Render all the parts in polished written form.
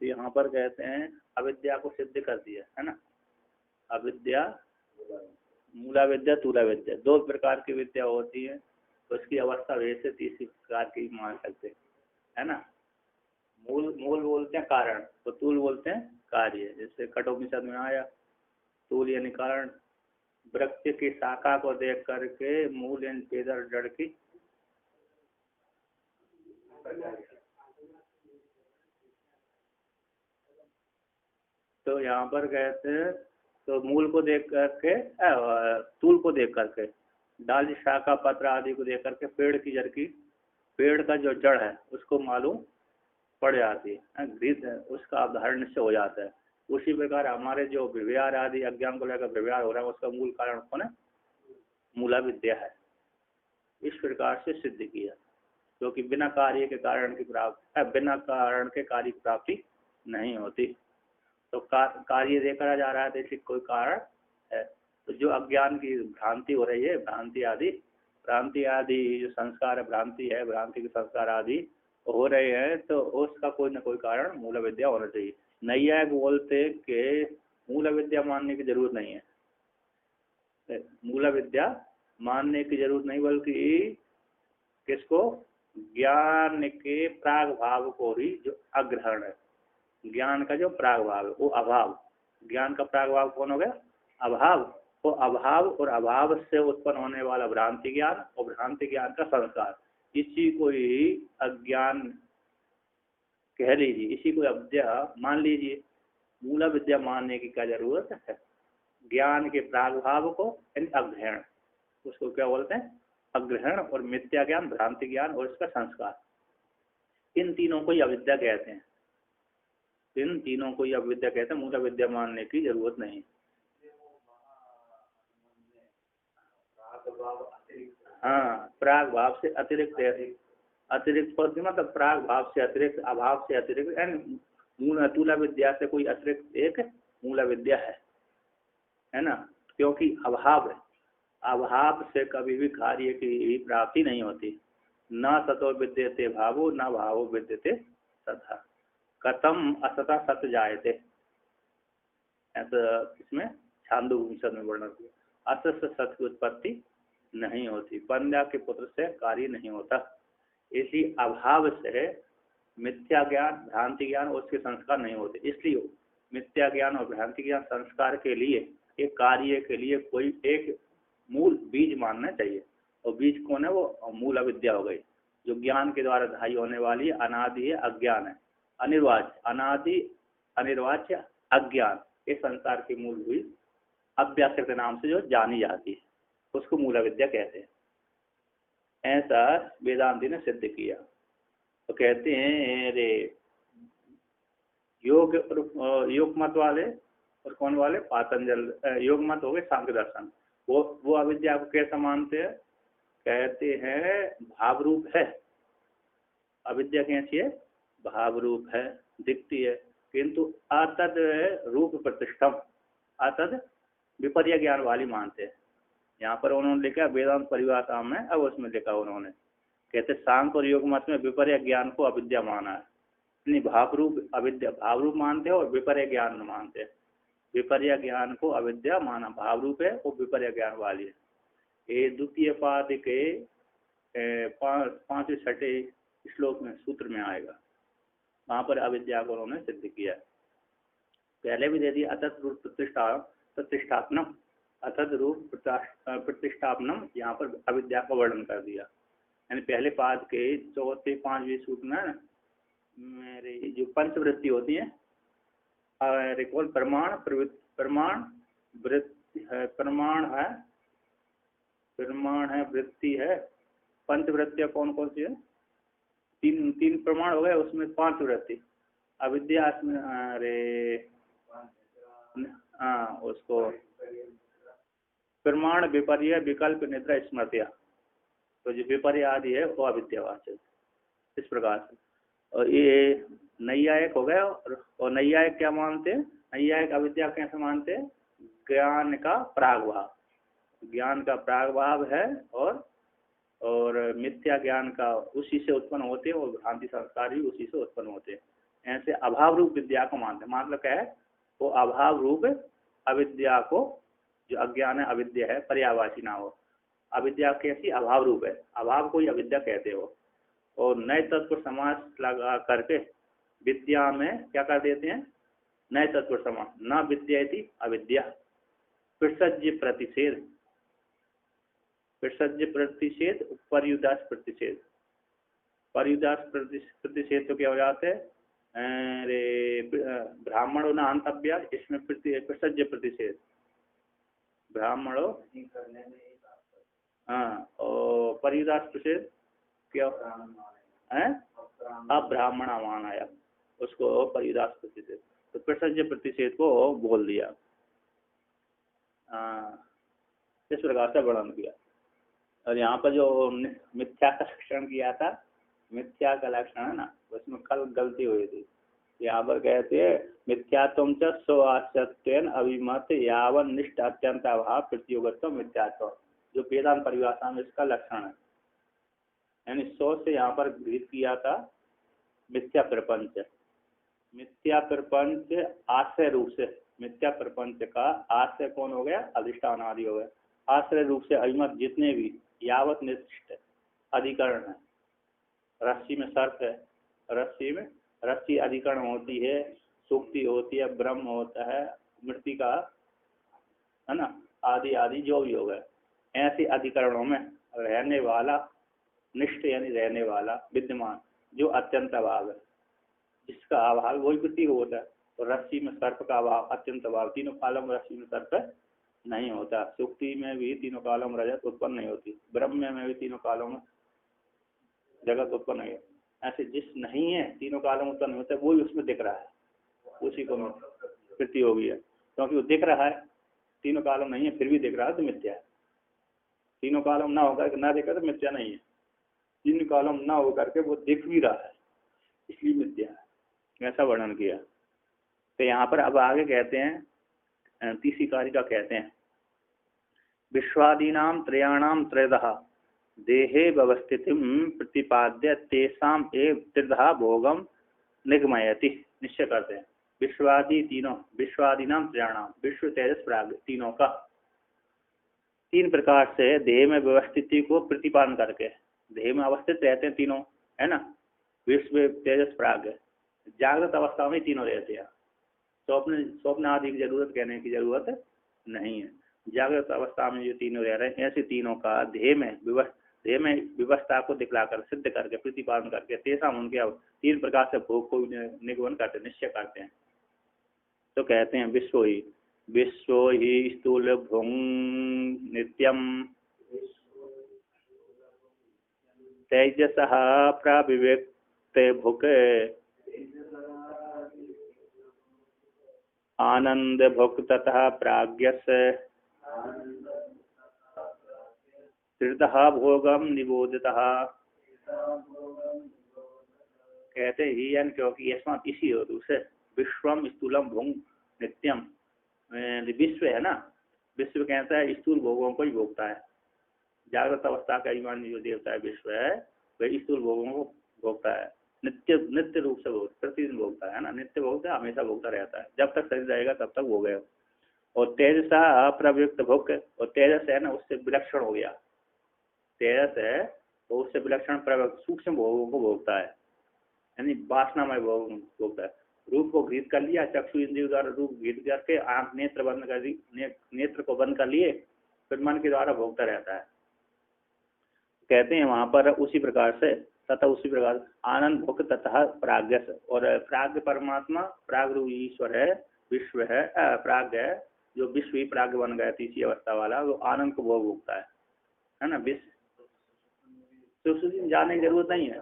तो यहाँ पर कहते हैं अविद्या को सिद्ध कर दिया है ना। अविद्या, मूला विद्या, तूला विद्या, दो प्रकार की विद्या होती है, तो उसकी अवस्था वैसे तीसरी प्रकार की मान सकते हैं, है ना। मूल मूल बोलते हैं कारण, तो तूल बोलते हैं कार्य। जैसे कठोपनिषद में आया, तूल यानी कारण। वृक्ष की शाखा को देख करके मूल यानी पेदर जड़ की, तो यहाँ पर कहते हैं तो मूल को देख करके तूल को देख करके, डाली शाखा पत्र आदि को देख करके पेड़ की जड़ की, पेड़ का जो जड़ है उसको मालूम पड़ जाती है, गृहित है, उसका अवधारण निश्चय हो जाता है। उसी प्रकार हमारे जो व्यवहार आदि अज्ञान को लेकर व्यवहार हो रहा है उसका मूल कारण कौन है? मूला विद्या है। इस प्रकार से सिद्ध किया, क्योंकि बिना कार्य के कारण की प्राप्ति, बिना कारण के कार्य की प्राप्ति नहीं होती। तो कार्य देखा जा रहा है, जैसे कोई कारण है, तो जो अज्ञान की भ्रांति हो रही है, भ्रांति आदि जो संस्कार भ्रांति है, भ्रांति के संस्कार आदि हो रहे हैं, तो उसका कोई न कोई कारण मूल विद्या होना चाहिए। नैयायिक बोलते कि मूल विद्या मानने की जरूरत नहीं है, मूल विद्या मानने की जरूरत नहीं, बल्कि किसको? ज्ञान के प्राग भाव को ही, जो अग्रहण है, ज्ञान का जो प्राग भाव है वो अभाव, ज्ञान का प्राग भाव कौन हो गया? अभाव। वो अभाव और अभाव से उत्पन्न होने वाला भ्रांति ज्ञान और भ्रांति ज्ञान का संस्कार, इसी को ही अज्ञान कह लीजिए, इसी को अविद्या मान लीजिए। मूला विद्या मानने की क्या जरूरत है? ज्ञान के प्राग भाव को अग्रहण, उसको क्या बोलते हैं? अग्रहण। और मिथ्या ज्ञान, भ्रांति ज्ञान और इसका संस्कार, इन तीनों को ही अविद्या कहते हैं। इन तीनों को ही अविद्या कहते हैं, मूल विद्या मानने की जरूरत नहीं। हाँ, प्राग भाव से अतिरिक्त है, अतिरिक्त पद मतलब प्राग भाव से अतिरिक्त, अभाव से अतिरिक्त, मूल तूला विद्या से कोई अतिरिक्त एक मूला विद्या है ना। क्योंकि अभाव है, अभाव से कभी भी कार्य की प्राप्ति नहीं होती। न सतो विद्यते भावो, न भावो विद्यते सतः, कथम असता सत जायते, ऐसा इसमें छांदोग्योपनिषद में वर्णन किया। असत से सत की उत्पत्ति नहीं होती, पंद्या के पुत्र से कार्य नहीं होता। इसलिए अभाव से मिथ्या ज्ञान, भ्रांति ज्ञान और उसके संस्कार नहीं होते। इसलिए मिथ्या ज्ञान और भ्रांति ज्ञान संस्कार के लिए, एक कार्य के लिए कोई एक मूल बीज मानना चाहिए। और बीज कौन है? वो मूल अविद्या हो गई, जो ज्ञान के द्वारा धाई होने वाली अनादि है, अज्ञान है, अनिर्वाच्य, अनादि अनिर्वाच्य अज्ञान, इस संसार की मूल हुई अव्याकृत नाम से जो जानी जाती है, उसको मूल विद्या कहते हैं। ऐसा वेदांति ने सिद्ध किया। तो कहते हैं रे योग मत वाले और कौन वाले? पातंजल योग मत हो गए सांख्य दर्शन, वो अविद्या को कैसा मानते हैं? कहते हैं भाव रूप है। अविद्या कैसी है? भाव रूप है, दिखती है, किंतु अतद रूप प्रतिष्ठम, अतद विपर्य ज्ञान वाली मानते हैं। यहाँ पर उन्होंने लिखा वेदांत परिभाषा में, अब उसमें लिखा उन्होंने, कहते सांख्य और योग मत में विपर्य ज्ञान को अविद्या माना है। नहीं, भाव रूप अविद्या, भाव रूप मानते हैं और विपर्य ज्ञान मानते हैं। विपर्य ज्ञान को अविद्या माना, भाव रूप है वो विपर्य ज्ञान वाली है। ये द्वितीय पाद के 5वें 6वें श्लोक में सूत्र में आएगा, वहां पर अविद्या को उन्होंने सिद्ध किया। पहले भी दे दिया अतत रूप प्रतिष्ठापनम, अतत रूप प्रतिष्ठापनम, यहाँ पर अविद्या का वर्णन कर दिया। यानी पहले पाद के 4वें 5वें सूत्र में मेरे जो पंचवृत्ति होती है, कौन? प्रमाण, प्रमाण है, वृत्ति है, पंचवृत्तियां कौन कौन सी है? तीन प्रमाण हो गए, उसमें 5 वृत्ति। अविद्या में अरे हाँ, उसको प्रमाण, विपर्य, विकल्प, निद्रा, स्मृतिया, तो जो विपर्य आदि है वो अविद्यावाचक, इस प्रकार से। और ये नैयायिक हो गया। और नैयायिक क्या मानते हैं? नैयायिक अविद्या कैसे मानते हैं? ज्ञान का प्रागभाव, ज्ञान का प्रागभाव है, और मिथ्या ज्ञान का उसी से उत्पन्न होते हैं, और भ्रांति संस्कार भी उसी से उत्पन्न होते हैं। ऐसे अभाव रूप विद्या को मानते हैं। मतलब क्या है, वो अभाव रूप अविद्या को, जो अज्ञान है अविद्या है, पर्यायवाची ना हो। अविद्या कैसी, अभाव रूप है, अभाव को ही अविद्या कहते हो। और नए तत्व समास लगा करके विद्या में क्या कर देते हैं, नए तत्व समास, न विद्येति अविद्या, प्रसज्य प्रतिषेध, प्रसज्य प्रतिषेध, पर्युदास प्रतिषेध। पर्युदास प्रतिषेध तो क्या हो जाते हैं, अरे ब्राह्मणों न अंतव्या, इसमें प्रसज्य प्रतिषेध, ब्राह्मणों, हाँ, और पर्युदास प्रतिषेध क्या है, अब्राह्मणा मानाया, उसको पर्युदास प्रतिषेध, तो प्रसज्य प्रतिषेध को बोल दिया। इस प्रकार से वर्णन किया। और यहाँ पर जो मिथ्या का लक्षण किया था, मिथ्या का लक्षण है ना, उसमें कल गलती हुई थी। यहाँ पर कहते हैं मिथ्यात्वं च स्वासत्येन अभिमत यावन निष्ठ अत्यंत अभाव प्रतियोगित्व मिथ्यात्व, जो वेदांत परिभाषा में इसका लक्षण है। यानी 100 से यहाँ पर गृहित किया था मिथ्या प्रपंच। मिथ्या प्रपंच आश्रय रूप से, मिथ्या प्रपंच का आश्रय कौन हो गया, अधिष्ठान आदि हो गया। आश्रय रूप से अभिमत जितने भी यावत निष्ठ अधिकरण है, रस्सी में सर्प है, रस्सी में रस्सी अधिकरण होती है, सुक्ति होती है, ब्रह्म होता है, मृतिका है ना, आदि आदि जो भी हो गए, ऐसे अधिकरणों में रहने वाला निष्ठ यानी रहने वाला विद्यमान, जो अत्यंत अभाव है, जिसका अभाव वही प्रतीक होता है। तो रस्सी में सर्प का अभाव, अत्यंत अभाव, तीनों कालों में रस्सी में सर्प नहीं होता। सुक्ति में भी तीनों कालों में रजत उत्पन्न नहीं होती, ब्रह्म में भी तीनों कालों में जगत उत्पन्न नहीं है। ऐसे जिस नहीं है तीनों कालों में उत्पन्न होता है, वो ही उसमें दिख रहा है, उसी को प्रति होगी है, क्योंकि वो दिख रहा है, तीनों कालों नहीं है फिर भी दिख रहा है तो मिथ्या है। तीनों कालों ना होकर ना देखा तो मिथ्या नहीं है, तीन कालों ना होकर के वो दिख भी रहा है, इसलिए मिथ्या है। ऐसा वर्णन किया। तो यहाँ पर अब आगे कहते हैं, तीसरी कारिका कहते हैं, विश्वादीनाम त्रयाणाम त्रयदः देहे व्यवस्थितिम प्रतिपाद्य तेषाम एव त्रिधा भोगम निगमयति। निश्चय करते हैं विश्वादि तीनों, विश्वादीनाम त्रयाणाम, विश्व तेजस प्राग तीनों का तीन प्रकार से देह में व्यवस्थिति को प्रतिपादन करके, देह में अवस्थित रहते हैं तीनों, है ना, विश्व तेजस प्राग, जागृत अवस्था में तीनों रहते हैं, स्वप्न आदि की जरूरत कहने की जरूरत नहीं है। जागृत अवस्था में जो तीनों रह रहे हैं, ऐसे तीनों का देह में व्यवस्था को दिखलाकर सिद्ध करके प्रतिपादन करके तेसा उनके तीन प्रकार से भोग को निगमन करते, निश्चय करते हैं। तो कहते हैं विश्व ही स्थूल भुंग नित्यम तेजसः प्रविवेक्त भुक आनंद भुक तथा प्राज्ञस त्रितः भोगम निबोधतः। कहते ही यानी क्योंकि यस्मात् इसी हेतु से विश्वम स्थूलम भुंग नित्यम, विश्व है ना, विश्व कहता है स्थूल भोगों को ही भोगता है। जागृत अवस्था का ईमान जो देवता है विश्व है, वह स्थूल भोगों को भोगता है, नित्य रूप से भोग, प्रतिदिन भोगता है ना, नित्य भोगता है, हमेशा भोगता रहता है, जब तक शरीर रहेगा तब तक भोगेगा। और तेजसा अप्रयुक्त भोग, और तेजस है ना उससे विलक्षण हो गया, तेजस है तो उससे विलक्षण प्रयुक्त सूक्ष्म भोगों को भोगता है, यानी वासनामय भोग भोगता है। रूप को गृहीत कर लिया, चक्षु इंद्रियों द्वारा रूप गृहीत करके आंख नेत्र बंद कर दी, नेत्र को बंद कर लिए, फिर मन के द्वारा भोगता रहता है। कहते हैं वहां पर उसी प्रकार से तथा उसी प्रकार आनंद भोग तथा प्राज्ञ, और प्राज्ञ परमात्मा प्राग रूप ईश्वर है, विश्व है, प्राज्ञ है, जो विश्व ही प्राज्ञ बन गया तीसरी अवस्था वाला, वो आनंद को भोग भोगता है ना। विश्व सुसुप्ति में जाने की जरूरत नहीं है,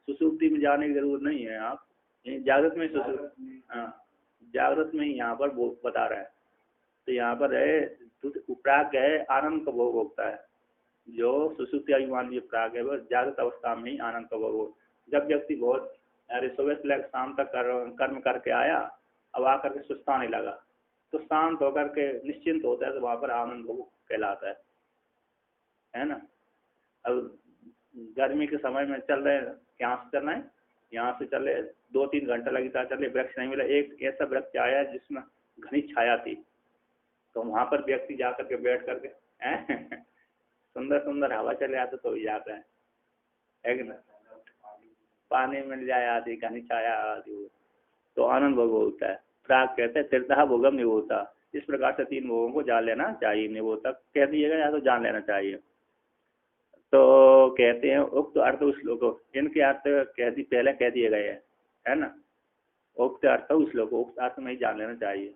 सुसुप्ति में जाने की जरूरत नहीं है, आप जागृत में जागृत में ही यहाँ पर बता रहा है। तो यहाँ पर है प्राज्ञ है, आनंद को भोग भोगता है, जो सुसुप्ति अभिमान प्राग है वह जागृत अवस्था में ही आनंद का भोग। जब व्यक्ति बहुत अरे सुबह से लेकर शाम तक कर्म करके आया, अब आकर के सुस्ताने लगा, तो शांत होकर के निश्चिंत होता है, तो वहाँ पर आनंद भोग कहलाता है ना। अब गर्मी के समय में चल रहे हैं, क्या चल रहे हैं, यहाँ से चले 2-3 घंटा लगता चले, वृक्ष नहीं मिला। एक ऐसा वृक्ष आया जिसमें घनी छाया थी, तो वहां पर व्यक्ति जाकर के बैठ करके सुंदर सुंदर हवा चले आते तो भी जाते हैं, है कि ना। पानी मिल जाए आदि, घनी छाया आदि, तो आनंद भोग होता है। प्राग कहते हैं तीर्थः भोगम निवोता। इस प्रकार से 3 भोगों को जान लेना चाहिए। निवोता कह दिएगा या तो जान लेना चाहिए। तो कहते हैं उक्त अर्थ श्लोको, इनके अर्थ पहले कह दिए गए हैं, है ना। उक्त अर्थ श्लोको, उक्त अर्थ में ही जान लेना चाहिए।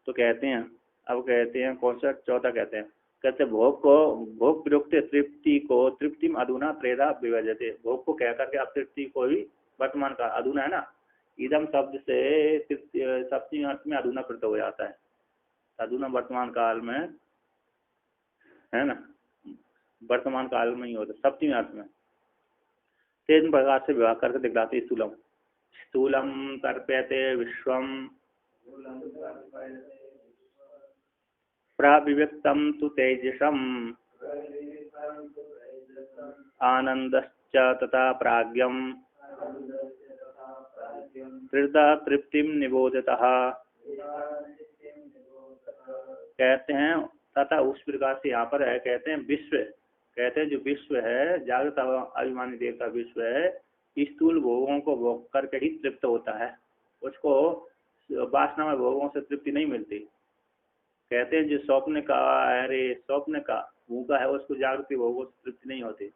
तो कहते हैं, अब कहते हैं कौन सा, चौथा कहते भोग को, भोग प्रयुक्त तृप्ति को तृप्ति में अधुना त्रेधा विभजते। भोग को कह करके अब तृप्ति को ही वर्तमान का अधुना है ना, इदम शब्द से सप्तमी अर्थ में अधुना प्रत्यय हो जाता है। अधुना वर्तमान काल में, है ना, वर्तमान काल में ही होता है सप्तमी अर्थ में। तीन प्रकार से विवाह करके दिखलाते। स्थूलम स्थूलम तर्प्यते विश्वम प्रविव्यक्तम तु तेजसम आनंदश्च तथा प्राज्ञम त्रिधा तृप्तिम निबोधतः। कहते हैं तथा उस प्रकार से यहाँ पर है, कहते हैं विश्व, कहते हैं जो विश्व है, जागृत अभिमानी देव का विश्व है, स्थूल भोगों को भोग करके ही तृप्त होता है। उसको वासना में भोगों से तृप्ति नहीं मिलती। कहते हैं जो स्वप्न का, अरे स्वप्न का भूखा है, उसको जागृत भोगों से तृप्ति नहीं होती।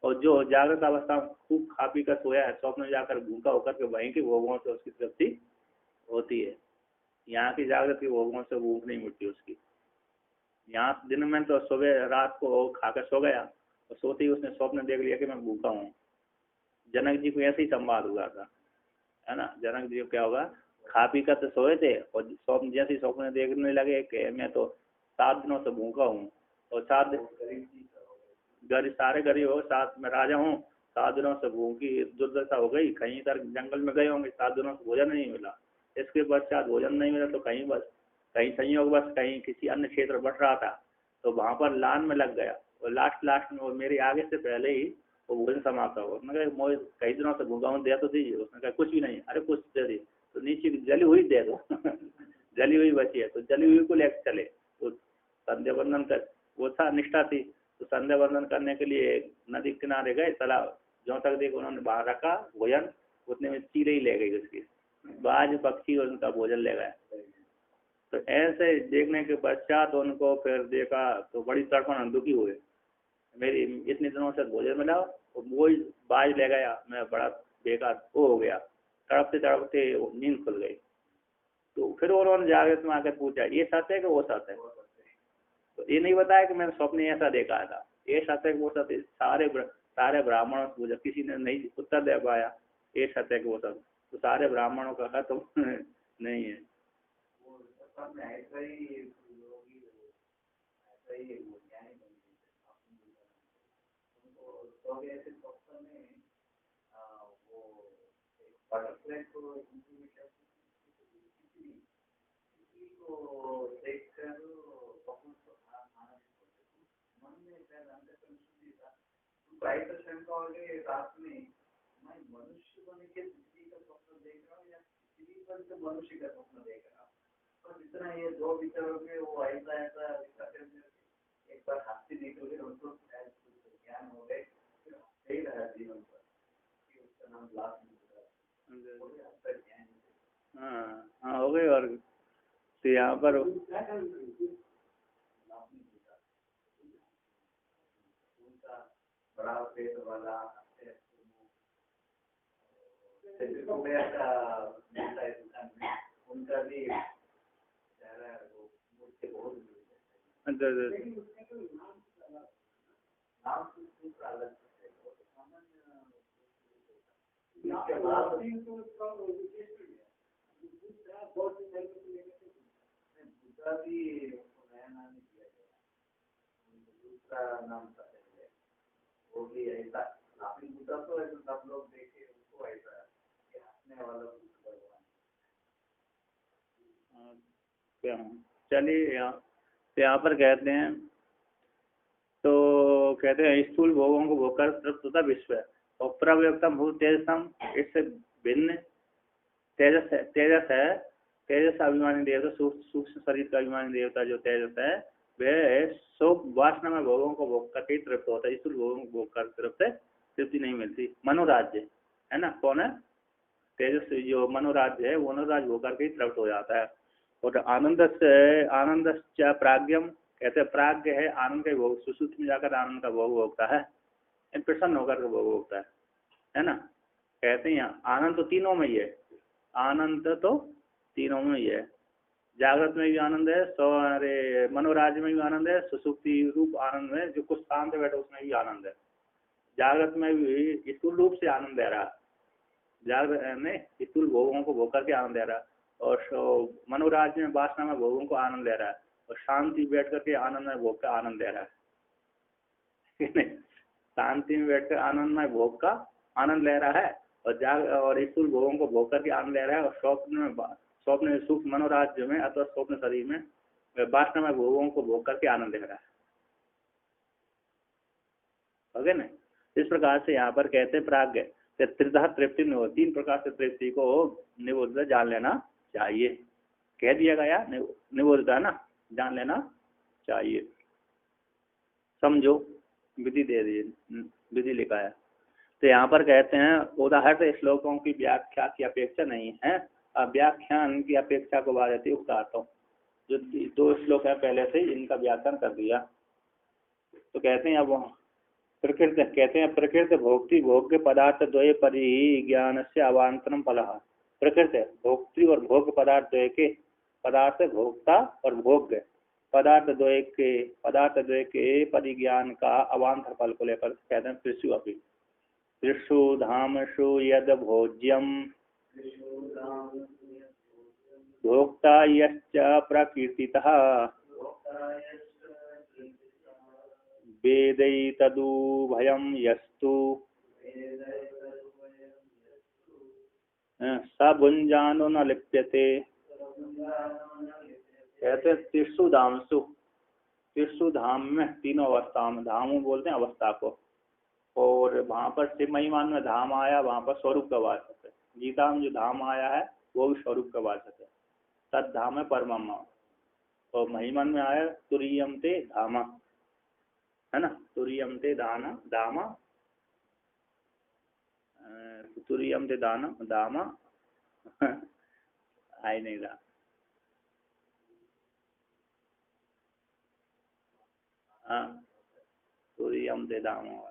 और जो जागृत अवस्था में खूब खा पी कर सोया है, स्वप्न में जाकर भूखा होकर के वहीं के भोगों से उसकी तृप्ति होती है। यहाँ की जागृत के भोगों से भूख नहीं मिटती उसकी। यहाँ दिन में तो सुबह रात को खाकर सो गया और सोते ही उसने स्वप्न देख लिया कि मैं भूखा हूँ। जनक जी को ऐसे ही संवाद हुआ था, है ना। जनक जी को क्या होगा, खा पी कर तो सोए थे और स्वप्न जैसे ही स्वप्न देखने लगे कि मैं तो 7 दिनों से भूखा हूँ, और 7 दिन सारे गरीब हो, 7 में राजा हूँ, 7 दिनों से भूखी दुर्दशा हो गई। कहीं इधर जंगल में गए होंगे, 7 दिनों से भोजन नहीं मिला। इसके पश्चात भोजन नहीं मिला तो कहीं संयोग बस कहीं किसी अन्य क्षेत्र बढ़ रहा था, तो वहां पर लान में लग गया, और लास्ट में वो मेरे आगे से पहले ही वो भोजन समाप्त हो। उसने कहा मोह कई दिनों से भूखा हूँ, दे तो दीजिए। उसने कहा कुछ भी नहीं। अरे कुछ दे दी, तो नीचे जली हुई दे दो जली हुई बची है तो जली हुई को लेकर चले। तो संध्या बंदन कर, वो था निष्ठा थी, तो संध्या बंदन करने के लिए नदी किनारे गए, तालाब जो तक देखो उन्होंने बाहर रखा भोजन, उतने में चिड़ै ही ले गई उसकी, बाज पक्षी उनका भोजन ले गए। तो ऐसे देखने के पश्चात उनको फिर देखा तो बड़ी तड़पन, दुखी हुए, मेरी इतने दिनों से भोजन मिला और वो बाज ले गया, मैं बड़ा बेकार वो हो गया। तड़पते तड़पते नींद खुल गई। तो फिर उन्होंने जागृत में आकर पूछा ये सच है कि वो सच है। तो ये नहीं बताया कि मैंने स्वप्न ऐसा देखा था, ये सच है कि वो सच है। सारे ब्राह्मणों से पूछा, किसी ने नहीं उत्तर दे पाया ये सच है कि वो सच। तो सारे ब्राह्मणों का खत्म नहीं है। हाँ हो गई। और तो यहाँ पर चलिए यहाँ पर कहते हैं, तो कहते हैं स्थूल भोगों को भोग कर तृप्त होता विश्व है। और प्रव्यक्तम भूत तेजसम, इससे भिन्न तेजस है। तेजस अभिमानी देवता, सूक्ष्म शरीर का अभिमानी देवता जो तेजस है, वह शोक वासना में भोगों को भोग करके तृप्त होता है। स्थूल भोगों को भोग कर तरफ से तृप्ति नहीं मिलती। मनोराज्य है ना, कौन है? तेजस जो मनोराज्य है, वो मनोराज्य भोग करके तृप्त हो जाता है। और आनंद प्राज्ञम, कहते हैं प्राज्ञ है आनंद का भोग, सुसुप्ति में जाकर आनंद का भोग भोगता है, प्रसन्न होकर के भोग भोगता है ना। कहते हैं यहाँ आनंद तो तीनों में ही है, आनंद तो तीनों में ही है। जागृत में भी आनंद है, अरे मनोराज्य में भी आनंद है, सुसुप्ति रूप आनंद में जो कुछ शांत बैठे उसमें भी आनंद है। जागृत में भी स्थूल रूप से आनंद दे रहा है, जागृत में स्थूल भोगों को भोग करके आनंद दे रहा है, और मनोराज्य में वासना में भोगों को आनंद दे रहा है, और शांति बैठ करके आनंद में भोग का आनंद दे रहा है। शांति में बैठकर आनंद में भोग का आनंद ले रहा है, और स्थूल भोगों को भोग करके आनंद ले रहा है, और स्वप्न सूक्ष्म मनोराज्य में अथवा स्वप्न शरीर में वासना में भोगों को भोग करके आनंद ले रहा है। ओके ना। इस प्रकार से यहाँ पर कहते हैं प्राज्ञ त्रिधा तृप्ति निबोध, 3 प्रकार से तृप्ति को निबोध जान लेना चाहिए। कह दिया गया निबोधता ना, जान लेना चाहिए। समझो, विधि दे दी, विधि लिखा है। तो यहाँ पर कहते हैं उदाहरण श्लोकों की व्याख्या की अपेक्षा नहीं है, व्याख्यान की अपेक्षा को बाद उतारता हूँ। जो 2 श्लोक है पहले से इनका व्याख्यान कर दिया। तो कहते हैं अब प्रकृति, कहते हैं प्रकृति भोक्ति भोग्य पदार्थ द्वय परिज्ञान से अवान्तरम फलः। प्रकृति भोक्ति और भोग्य पदार्थ द्वय के, पदार्थ भोक्ता और भोग्य पदार्थ द्वय के परिज्ञान का अवान्तर फल को लेकर कहते हैं त्रिषु अपि, त्रिषु धामसु यद भोज्यम भोक्ता यश्च प्रकीर्तितः वेदैतदुभयं यस्तु स भुञ्जानो न लिप्यते। कहते हैं त्रिषु धामसु, त्रिषु धाम में, तीनों अवस्था में, धामों बोलते हैं अवस्था को, और वहाँ पर शिव महिमान में धाम आया, वहाँ पर स्वरूप का वाचक है। गीता में जो धाम आया है वो भी स्वरूप का वाचक है, तद धाम है परमम। और महिमान में आया तुरीयम ते धामा, है ना, तुरीयम ते दाना दामा, तुरीयम ते दाना दामा आई नहीं रहा। हाँ, तुरीयम ते दामा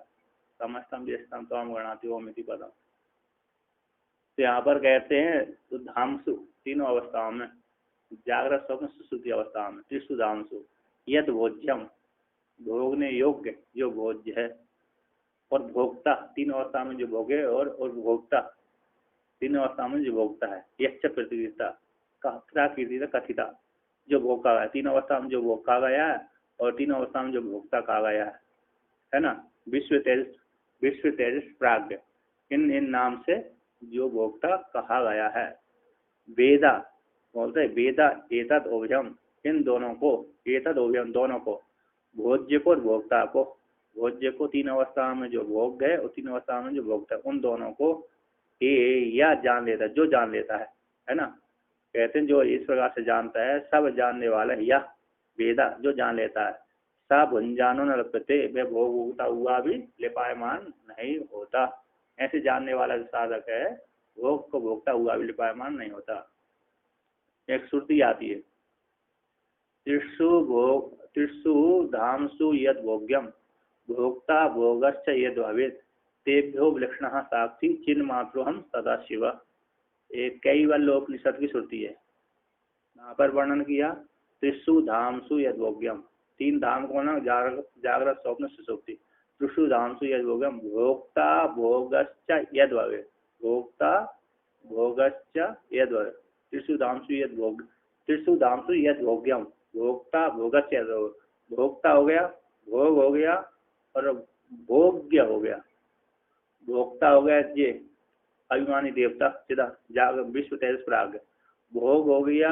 समस्तम ज्येष्ठम त्वाम गणाति ओम इति पदम। तो यहाँ पर कहते हैं तो धामसु, तीनों अवस्थाओं में, जागृत स्वप्न सुषुप्ति अवस्था में, त्रिषु धामसु यद भोज्यम, भोगने योग्य जो भोज्य है, और भोक्ता, तीनों अवस्था में जो भोगे, और भोक्ता तीनों अवस्था में जो भोगता है, यश्च प्रतिष्ठा प्राकृतिक कथिता, जो भोग का गया, तीनों अवस्था में जो भोग का गया है, और तीनों अवस्था में जो भोक्ता कहा गया है ना। विश्व तेजस प्राज्ञ, इन नाम से जो भोक्ता कहा गया है। वेदा बोलते हैं, वेदा एतद ओभयम, इन दोनों को, एतद ओभयम दोनों को, भोज्य को और भोक्ता को, भोज्य को 3 अवस्था में जो भोग गए और 3 अवस्था में जो भोगता है, उन दोनों को या जान लेता है, जो जान लेता है ना। कहते हैं जो इस प्रकार से जानता है, सब जानने वाला है, या वेदा जो जान लेता है, सा भुंजानो न लप्यते, वह भोगता हुआ भी लिपायमान नहीं होता। ऐसे जानने वाला जो साधक है, भोग को भोगता हुआ भी लिपायमान नहीं होता। एक श्रुति आती है, त्रिषु धामसु यद भोग्यम भोक्ता भोगश्च यद भवेत् तेभ्यो विलक्षणः साक्षी चिन्ह मात्रोहम सदाशिव। एक कैवल्योपनिषद की श्रुति है, यहाँ पर वर्णन किया त्रिषु धामसु यद भोग्यम, 3 धाम को ना, जागृत स्वप्न सुषुप्ति। त्रिषु धामसु यद भोग्यम भोक्ता भोगश्च यद भवेत्, भोक्ता भोगश्च यद भवेत्, त्रिषु धामसु यद भोग, त्रिषु धामसु यद भोग्यम भोक्ता भोगश्च यद भवेत्, भोक्ता हो गया, भोग हो गया, और भोग्य हो गया। भोक्ता हो गया ये अभिमानी देवता सीधा जाग विश्व तेजस प्राग, भोग हो गया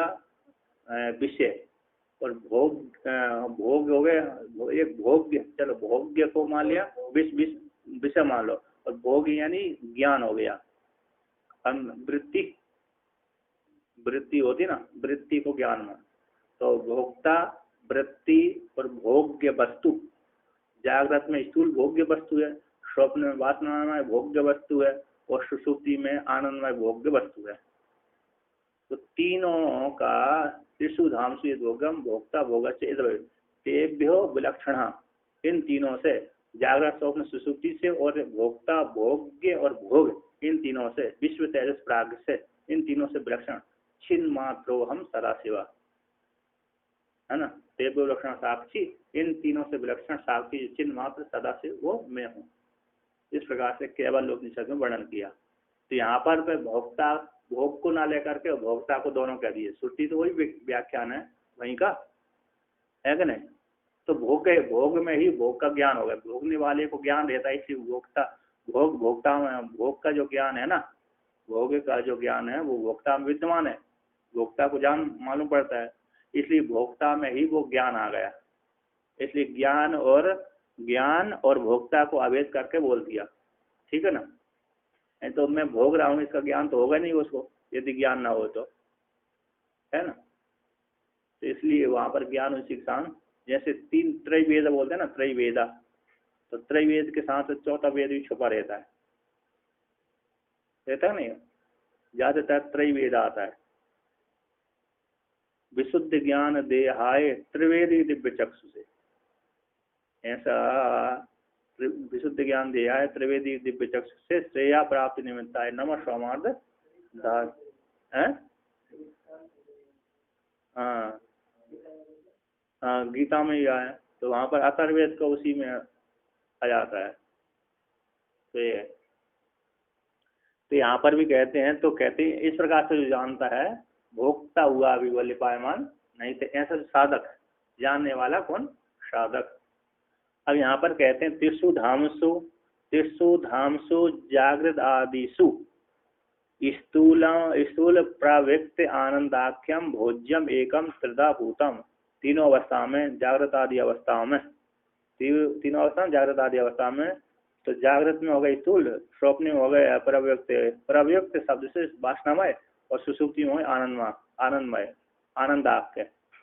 विषय, और भोग हो गया एक भोग्य, चलो भोग्य को मान लिया, विषय मान लो, और भोग यानी ज्ञान हो गया। वृत्ति वृत्ति होती ना, वृत्ति को ज्ञान में, तो भोक्ता, वृत्ति और भोग्य वस्तु। जागृत में स्थूल भोग्य वस्तु है, स्वप्न में वासनामय भोग्य वस्तु है, और सुषुप्ति में आनंदमय भोग्य वस्तु है। तो तीनों का त्रिषु धामसु यद्भोगम भोक्ता भोगस्य तेभ्यो विलक्षण, इन तीनों से, जागृत स्वप्न सुषुप्ति से और भोक्ता भोग्य और भोग, इन तीनों से, विश्व तेजस प्राग से, इन तीनों से विलक्षण छिन्न मात्रो हम सदाशिवा, है ना। तेभ्यो विलक्षण साक्षी, इन तीनों से विलक्षण साक्षी चिन्ह मात्र सदाशिव वो मैं हूँ। इस प्रकार से केवल उपनिषद में वर्णन किया। तो यहाँ पर भोक्ता, भोग को ना लेकर के भोक्ता को दोनों कह दिए। श्रुति तो वही व्याख्यान है वहीं का, है कि नहीं। तो भोग में ही भोग का ज्ञान होगा, भोगने वाले को ज्ञान रहता है, इसलिए भोक्ता भोक्ता में भोग का जो ज्ञान है ना, भोग का जो ज्ञान है वो भोक्ता में विद्यमान है, भोक्ता को जान मालूम पड़ता है, इसलिए भोक्ता में ही वो ज्ञान आ गया। इसलिए ज्ञान और भोक्ता को अभेद करके बोल दिया, ठीक है ना। तो मैं भोग रहा हूँ, इसका ज्ञान तो होगा नहीं उसको, यदि ज्ञान ना हो तो, है ना। तो इसलिए वहां पर ज्ञान और शिक्षान, जैसे तीन त्रैवेद बोलते हैं ना, त्रैवेदा, तो त्रैवेद के साथ चौथा वेद भी छुपा रहता है नहीं, ज्यादातर त्रैवेद आता है। विशुद्ध ज्ञान देहाय त्रिवेदी दिव्य चक्षु से, ऐसा विशुद्ध ज्ञान देहाय त्रिवेदी दिव्य चक्षु से श्रेया प्राप्ति निमित्ताय नमः स्वामार्थ दास। हाँ गीता में ही आया, तो वहां पर अथर्ववेद का उसी में आ जाता है। तो यहाँ पर भी कहते हैं, तो कहते हैं इस प्रकार से जो जानता है भोक्ता हुआ अभी वो लिपायमान नहीं थे, ऐसा साधक, जानने वाला कौन, साधक। अब यहाँ पर कहते हैं तिस्सु धामसु जागृत आदिषु स्थूल प्रवृत्त आनंदाख्यम भोज्यम एकम त्रिधा भूतम, तीनों अवस्था में, जागृत आदि अवस्थाओं में, तीनों अवस्था में, जागृत आदि अवस्था में। तो जागृत में हो गए स्थूल, स्वप्न में हो गए प्रव्यक्त शब्द से वासनामय, और सुषुप्ति में हो गए आनंदमय आनंदाख्य।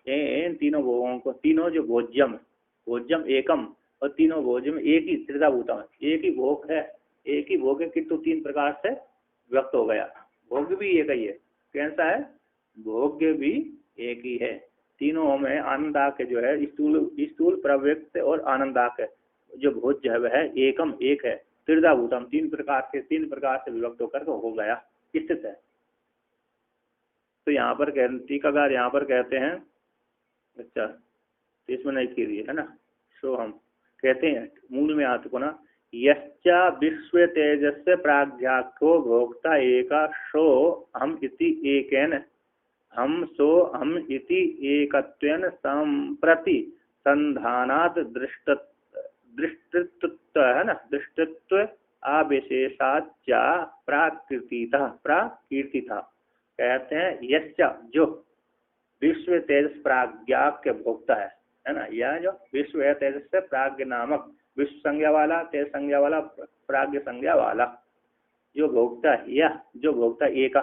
इन तीनों भोगों को, तीनों जो भोज्यम एकम, और तीनों भोज्य में एक ही त्रिधा भूतम, एक ही भोग है, एक ही भोग है, किंतु तीन प्रकार से व्यक्त हो गया। भोग भी एक ही है, कैसा है, भोग्य भी एक ही है। तीनों में आनंदाक जो है, स्थूल प्रव्यक्त और आनंदाक जो भोज्य है वह एकम एक है, त्रिधा भूतम तीन प्रकार से विभक्त होकर हो गया, स्थित है। तो यहाँ पर टीकाकार यहाँ पर कहते हैं, अच्छा तो इसमें नहीं की है ना, सो हम कहते हैं मूल में आते को ना, यश्चा विश्व तेजस्य प्राज्ञाख्यो भोक्ता एका सो हम इति एकेन हम सो हम इति एकत्वेन संप्रति संधानात् दृष्टत्व है ना, दृष्टत्व आविशेषाच्चा प्राकीर्तिता कहते हैं। यश्चा जो विश्व तेजस प्राज्ञाख्य भोक्ता है ना, यह जो विश्व है तेजस से प्राज्ञ नामक, विश्व संज्ञा वाला, तेज संज्ञा वाला, प्राज्ञ संज्ञा वाला जो भोक्ता है, यह जो भोक्ता एका,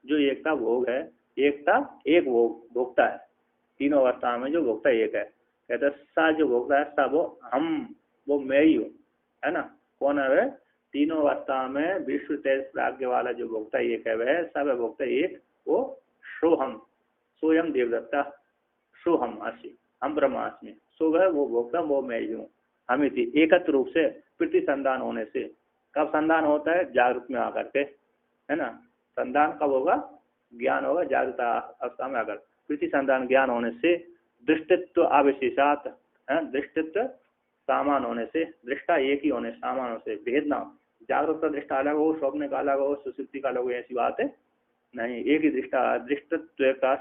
जो एकता भोग है, एकता एक भोक्ता है, तीनों अवस्था में जो भोक्ता एक है। कहते सा जो भोक्ता है सा वो मैं ही हूँ, है ना। कौन है वह, तीनों अवस्था में विश्व तेज प्राज्ञ वाला जो भोक्ता एक है वह सब भोक्ता एक, वो सोहम, सोयम देवदत्ता, सोहम अस्मि, हम ब्रह्मास्मि, सो वह वो भोक्ता वो मैं ही हूँ। हम इति एकत्र रूप से प्रति संधान होने से, कब संधान होता है, जागृत में आकर के, है ना। संधान कब होगा, ज्ञान होगा जागृत अवस्था में आकर, प्रति संधान ज्ञान होने से, दृष्टित्व आविशेषात, दृष्टित्व सामान होने से, दृष्टा एक ही होने सामानों से, भेद ना, जागृत का दृष्टा अलग हो, स्वप्न का अलग हो, सुषुप्ति का अलग हो, ऐसी बात है नहीं, एक ही दृष्टा, दृष्टित्व का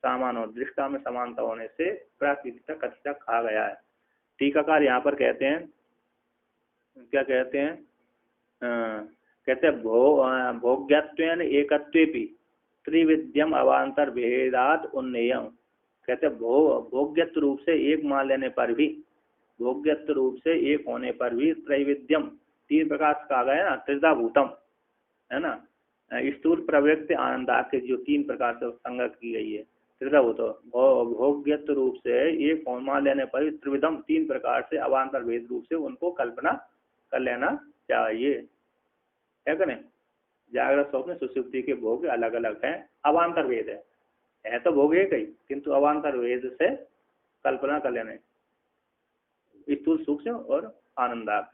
सामान हो, दृष्टा में समानता होने से प्राकृतिक कथिता कहा गया है। टीकाकार यहाँ पर कहते हैं, क्या कहते हैं, कहते हैं भोग्यत्वेन एकत्वेपि त्रिविध्यम अवांतर भेदात उन्नयम। कहते हैं भोग्यत्व रूप से एक मान लेने पर भी, भोग्यत्व रूप से एक होने पर भी त्रैविध्यम तीन प्रकार से कहा गया ना, त्रिधा भूतम, है ना। स्थूल प्रवृत्ति आनंदाक के जो तीन प्रकार से संज्ञा की गई है, त्रिधा भूत भोग्यत्व रूप से ये मान लेने पर त्रिविधम तीन प्रकार से अवान्तर भेद रूप से उनको कल्पना कर लेना चाहिए, है कि नहीं। जागृत स्वप्न सुषुप्ति के भोग अलग अलग हैं, अवान्तर भेद है तो भोग एक ही, किंतु अवान्तर भेद से कल्पना कर लेने, स्थूल सूक्ष्म और आनंदाक।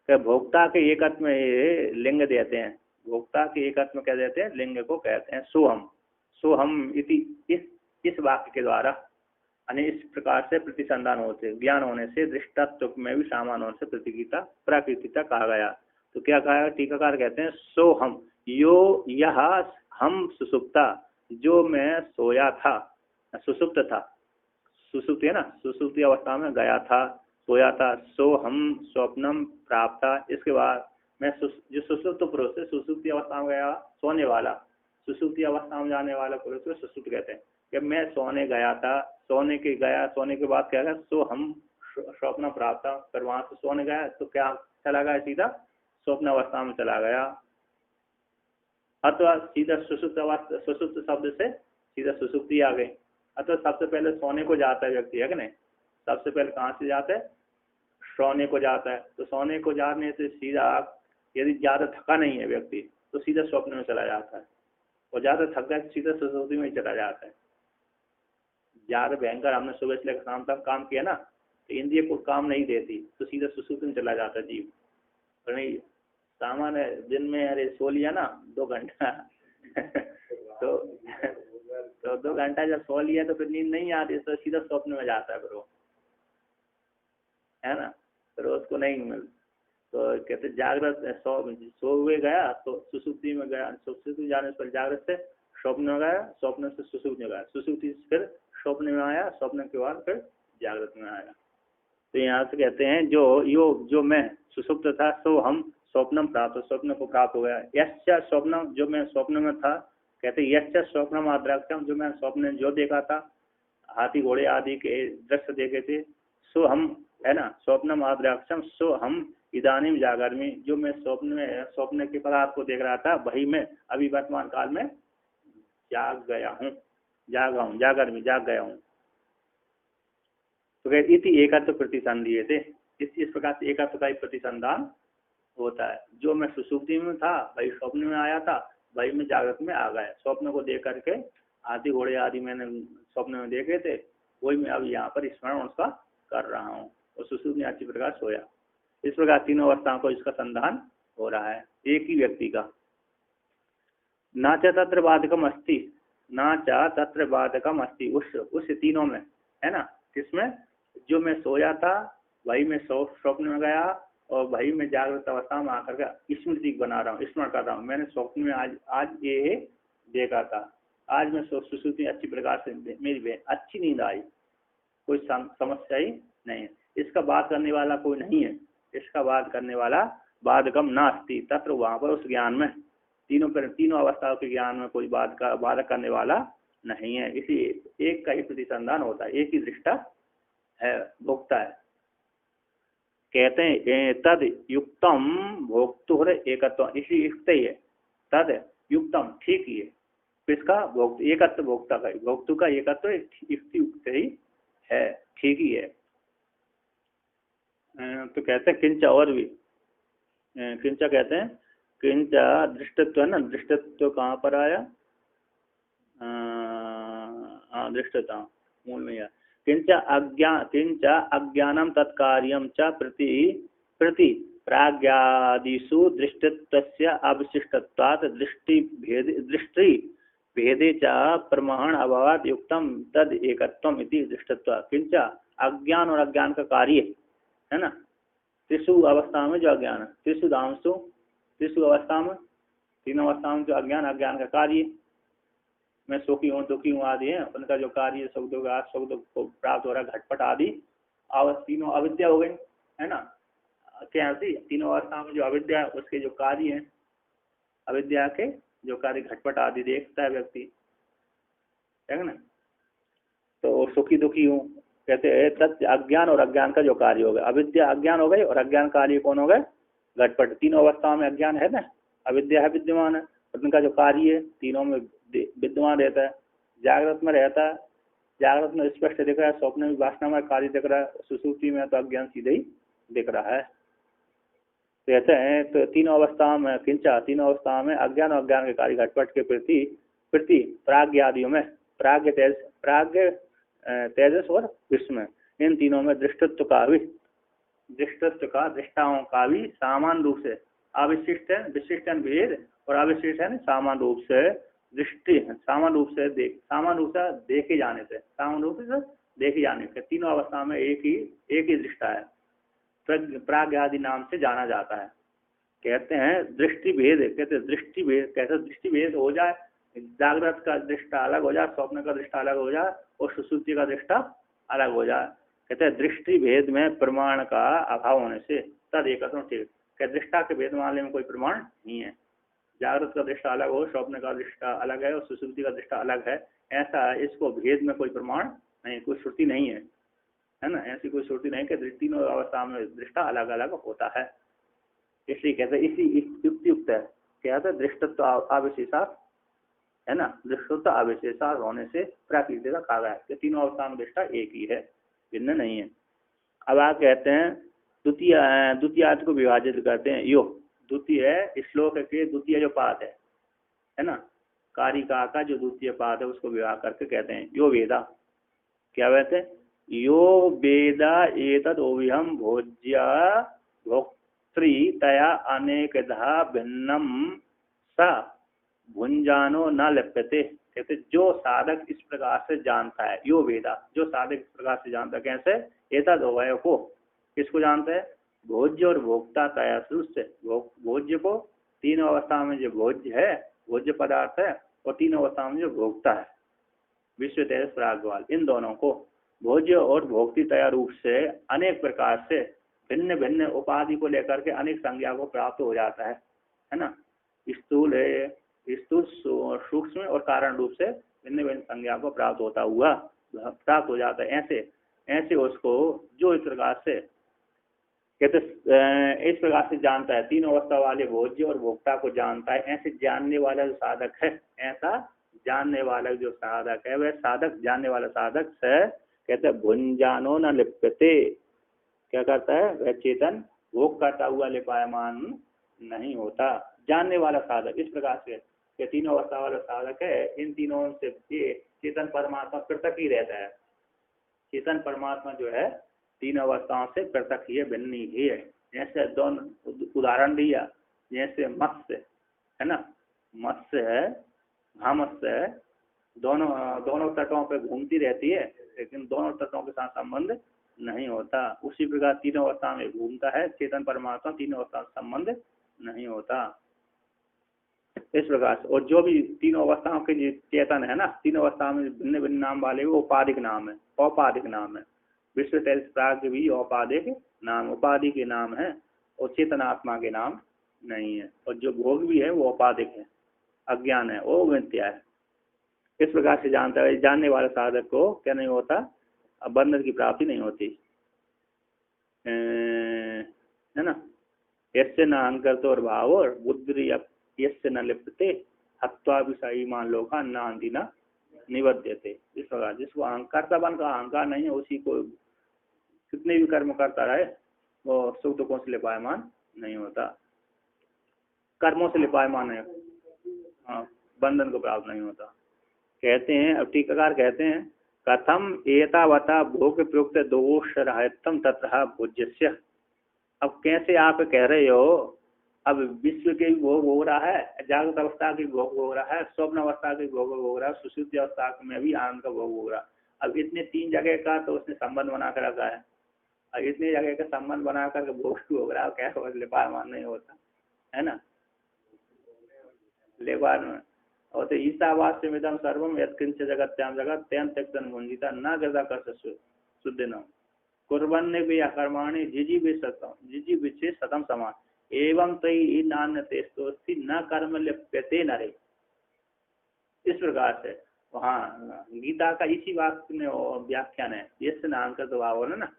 भोक्ता के एकत्व में ये लिंग देते हैं, भोक्ता के एकत्व में क्या देते हैं, लिंग को कहते हैं सोहम। सोहम इति इस वाक्य के द्वारा यानी इस प्रकार से प्रतिसंधान होते ज्ञान होने से दृष्टत्व में भी समान होने से प्रतियोगिता प्राकृतिकता कहा गया। तो क्या कहा, टीकाकार कहते हैं सोहम यो यह हम सुसुप्ता, जो मैं सोया था, सुसुप्त था, सुसुप्त है ना, सुसुप्ति अवस्था में गया था, सोया था, सो हम स्वप्नम प्राप्त था। इसके बाद मैं जो सुसुप्त पुरुष है, सुसुप्ति अवस्था में गया, सोने वाला, सुसुप्ति अवस्था में जाने वाला पुरुष को सुसुप्त कहते हैं। कि मैं सोने गया था, सोने के बाद क्या है, सो हम स्वप्न प्राप्त था, फिर वहां से सोने गया तो क्या चला गया, सीधा स्वप्न अवस्था में चला गया, अथवा सीधा सुसुप्त शब्द से सीधा सुसुप्ति आ गई। अथवा सबसे पहले सोने को जाता है व्यक्ति, है कि नहीं, सबसे पहले कहाँ से जाता है, सोने को जाता है। तो सोने को जाने से सीधा यदि ज्यादा थका नहीं है व्यक्ति तो सीधा स्वप्न में चला जाता है, और ज्यादा थक गया सीधा सुसुप्ति में चला जाता है। ज्यादा भयंकर हमने सुबह से लेकर शाम तक काम किया ना, तो इंद्रिय को काम नहीं देती तो सीधा सुसुप्ति में चला जाता है जीव। और नहीं सामान्य दिन में अरे सो लिया ना 2 घंटा तो 2 घंटा जब सो लिया तो फिर नींद नहीं आती, तो सीधा स्वप्न में जाता है फिर वो, है ना, फिर उसको नहीं मिल। तो कहते जागृत सो हुए गया तो सुसुप्ति में गया, सुसुप्ति जाने पर जागृत से स्वप्न में गया, स्वप्न से सुसुप्ति में गया, सुसुप्ति से फिर स्वप्न में आया, स्वप्न के बाद फिर जागृत में आया। तो यहाँ से कहते हैं जो मैं सुसुप्त था सो हम स्वप्नम प्राप्त, स्वप्न को प्राप्त हो गया। यश्च स्वप्न, जो मैं स्वप्न में था, कहते यश्च स्वप्नम आद्राक्षम, जो मैं स्वप्न में जो देखा था, हाथी घोड़े आदि के दृश्य देखे थे, सो हम, है ना, स्वप्नम आद्राक्षम सो हम इदानीम जागर्मी, जो मैं स्वप्न के पदार्थ को देख रहा था वही मैं अभी वर्तमान काल में जाग गया हूँ, जाग गया हूँ। तो कहते इति एकत्व प्रतिसंधीये थे, इस प्रकार से एकत्व का प्रतिसंधान होता है। जो मैं सुसुप्ति में था वही स्वप्न में आया था, वही मैं जागृत में आ गया। स्वप्न को देख करके हाथी घोड़े आदि मैंने स्वप्न में देखे थे, वही मैं अब यहाँ पर स्मरण उसका कर रहा हूँ, और सुसुप्ति में अच्छी प्रकार सोया। इस प्रकार तीनों अवस्थाओं को इसका संधान हो रहा है एक ही व्यक्ति का। ना च तत्र बाधकम अस्ति, ना च तत्र बाधकम अस्ति, उस तीनों में, है ना, किसमें, जो मैं सोया था वही मैं स्वप्न में गया, और वही मैं जागृत अवस्था में आकर के स्मृति बना रहा हूँ, स्मरण कर रहा हूँ। मैंने स्वप्न में आज ये देखा था, आज मैं सुसुप्ति अच्छी प्रकार से मेरी अच्छी नींद आई, कोई समस्या ही नहीं है। इसका बात करने वाला कोई नहीं है, इसका बात करने वाला बाधकम नास्ति तत्र, वहां पर उस ज्ञान में तीनों अवस्थाओं के ज्ञान में कोई बाधक करने वाला नहीं है। इसी एक का ही प्रतिसंधान होता है, एक ही दृष्टा है, भोक्ता है। कहते हैं तद युक्तम भोक्तुर एकत्व, इसी युक्त ही है, तद युक्तम ठीक ही है, किसका, भोक्त एकत्व, भोक्ता का, भोक्तु का एकत्व युक्त ही है, ठीक ही है। तो कहते हैं किंच, और भी किंच कहते हैं, किंच दृष्टत्व है ना, दृष्टत्व कहाँ पर आया, दृष्टता मूल में है। किंच अज्ञानम तत्कार्यम च प्रति प्राज्ञादिषु दृष्टत्वस्य अविशिष्टत्वात् दृष्टि भेदे च प्रमाण अभावात् युक्तम तद एकत्वम इति दृष्टत्व। किंच अज्ञान और अज्ञान का कार्य, है ना, त्रिषु अवस्था में जो अज्ञान है, त्रिषु धामसु, त्रिषु अवस्था में, तीनों अवस्था में जो अज्ञान का कार्य, मैं सुखी हूँ दुखी हूँ आदि है, उनका जो कार्य सुख को प्राप्त हो रहा है, घटपट आदि तीनों अविद्या हो गई, है ना। क्या तीनों अवस्था में जो अविद्या है उसके जो कार्य है, अविद्या के जो कार्य घटपट आदि देखता है व्यक्ति, है ना। तो सुखी दुखी हूँ कहते हैं तत् अज्ञान और अज्ञान का जो कार्य हो गया, अविद्या अज्ञान हो गई और अज्ञान कार्य कौन हो गए, घटपट। तीनों अवस्थाओं में अज्ञान है ना, अविद्या है, विद्यमान है, और उनका जो कार्य है तीनों में विद्यमान रहता है। जागृत में रहता है, जागृत में स्पष्ट दिख रहा है, स्वप्न में वासना में कार्य दिख रहा है, सुसुप्ति में तो अज्ञान सीधे ही दिख रहा है। कहते हैं तो तीनों अवस्थाओं में किंचा, तीनों अवस्थाओं में अज्ञान और अज्ञान के कार्य घटपट के प्रति प्राग्ञ आदियों में, प्राग्ञ तेजस और विस्मय, इन तीनों में दृष्टत्व का दृष्टाओं का भी समान रूप से अविशिष्ट है, विशिष्ट भेद और अविशिष्ट है समान रूप से दृष्टि, सामान्य रूप से देखे जाने से, सामान्य रूप से देखे जाने से तीनों अवस्था में एक ही दृष्टा है, प्राग्ञ आदि नाम से जाना जाता है। कहते हैं दृष्टि भेद, कहते हैं दृष्टि भेद, कैसे दृष्टि भेद हो जाए, जागृत का दृष्टा अलग हो जाए, स्वप्न का दृष्टा अलग हो जाए और सुसुप्ति का दृष्टा अलग हो जाए। कहते हैं दृष्टि भेद में प्रमाण का अभाव होने से तद एकत्र ठीक, क्या दृष्टा के भेद मानने में कोई प्रमाण नहीं है। जागृत का दृष्टा अलग हो, स्वप्न का दृष्टा अलग है और सुसुप्ति का दृष्टा अलग है, ऐसा इसको भेद में कोई प्रमाण नहीं, कोई श्रुति नहीं है ना, ऐसी कोई श्रुति नहीं कि तीनों अवस्था में दृष्टा अलग अलग होता है। इसलिए कहते हैं इसी युक्त है, क्या है दृष्टत्व आविशेषात है ना, दृष्टत्व आविशेषात होने से प्राकृतिक का कहा है कि तीनों अवस्था में दृष्टा एक ही है, भिन्न नहीं है। अब आप कहते हैं द्वितीय को विभाजित करते हैं, यो द्वितीय श्लोक के द्वितीय जो पाद है ना, कारिका का जो द्वितीय पाद है उसको विवाह करके कहते हैं यो वेदा, क्या कहते हैं, यो वेदा एतद् ओविहम भोज्य भोक्तृ तया अनेकधा भिन्नम सा भुंजानो न लिप्यते। कहते जो साधक इस प्रकार से जानता है, यो वेदा, जो साधक इस प्रकार से जानता है, कैसे, एतद् ओवय को, किसको जानता है, भोज्य और भोक्ता तया से, भोज्य को, तीनों अवस्था में जो भोज्य है, भोज्य पदार्थ है, और तीनों अवस्था में जो भोक्ता है, विश्व तेजस प्राग्वाल, इन दोनों को भोज्य और भोक्ति तया रूप से अनेक प्रकार से भिन्न भिन्न उपाधि को लेकर के अनेक संज्ञा को प्राप्त हो जाता है ना, स्थूल है, स्थूल सूक्ष्म और कारण रूप से भिन्न भिन्न संज्ञा को प्राप्त हो जाता है। ऐसे उसको जो इस प्रकार से कहते इस प्रकार से जानता है, तीनों अवस्था वाले भोज्य और भोक्ता को जानता है, ऐसे जानने वाला जो साधक है, ऐसा जानने वाला जो साधक है, वह साधक जानने वाला साधक से कहते हैं भुंजानो न लिप्यते, क्या करता है, वह चेतन भोग करता हुआ लिपायमान नहीं होता। जानने वाला साधक इस प्रकार से कि तीनों अवस्था वाला साधक है, इन तीनों से चेतन परमात्मा पृथक ही रहता है, चेतन परमात्मा जो है तीन अवस्थाओं से पृथक ही है, भिन्न ही है। जैसे दोनों उदाहरण दिया, जैसे मत्स्य है ना, मत्स्य है, मत्स्य है, दोनों तटों पे घूमती रहती है, लेकिन दोनों तटों के साथ संबंध नहीं होता। उसी प्रकार तीनों अवस्था में घूमता है चेतन परमात्मा, तीनों अवस्था में संबंध नहीं होता, इस प्रकार से। और जो भी तीनों अवस्थाओं के चेतन है ना, तीनों अवस्था में भिन्न भिन्न नाम वाले वो औपाधिक नाम है, औपाधिक नाम है। विश्व तेजस प्राग्ञ भी औपाधिक नाम, उपाधि के नाम है, और चेतनात्मा के नाम नहीं है। और जो भोग भी है वो औपाधिक है, अज्ञान है, वो मिथ्या है। इस प्रकार से जानता है, जानने वाले साधक को क्या नहीं होता, बंधन की प्राप्ति नहीं होती है ना। यस्य न अहंकृतो और भाव और बुद्धि यस्य न लिप्यते हत्वा विषयी मान लोका न अंति न निबध्यते। इस प्रकार जिसको अहंकारता बन का अहंकार नहीं है, उसी को कितने भी कर्म करता रहे वो सुख दुखों से लिपायमान नहीं होता, कर्मों से लिपायमान है, हाँ, बंधन को प्राप्त नहीं होता। कहते हैं, अब टीकाकार कहते हैं, कथम एतावता भोग प्रयुक्त दोष रहत्यम ततः भोज्यस्य। अब कैसे आप कह रहे हो, अब विश्व के भी भोग हो रहा है, जागृत अवस्था की भोग हो रहा है, स्वप्न अवस्था की भोग हो रहा है, सुषुप्ति अवस्था में भी आनंद का भोग हो रहा है। अब इतने तीन जगह का तो उसने संबंध बना कर रखा है, और इतनी जगह का संबंध बना कर भोग हो रहा है, क्या लिपायमान नहीं होता है ना, लिपायमान। और तो ईसावास से मिदम सर्वम यत्किंच जगत्याम जगत तेन त्यक्तन भुंजिता न गदा कर शुद्ध न कुर्बन्ने भी अकर्माणि जिजी भी सतम समान एवं तई नान्य तेस्तोस्ति न कर्म लिप्यते नरे। इस प्रकार से वहाँ गीता का इसी बात में व्याख्यान है, यस्य नाम का स्वभाव है ना,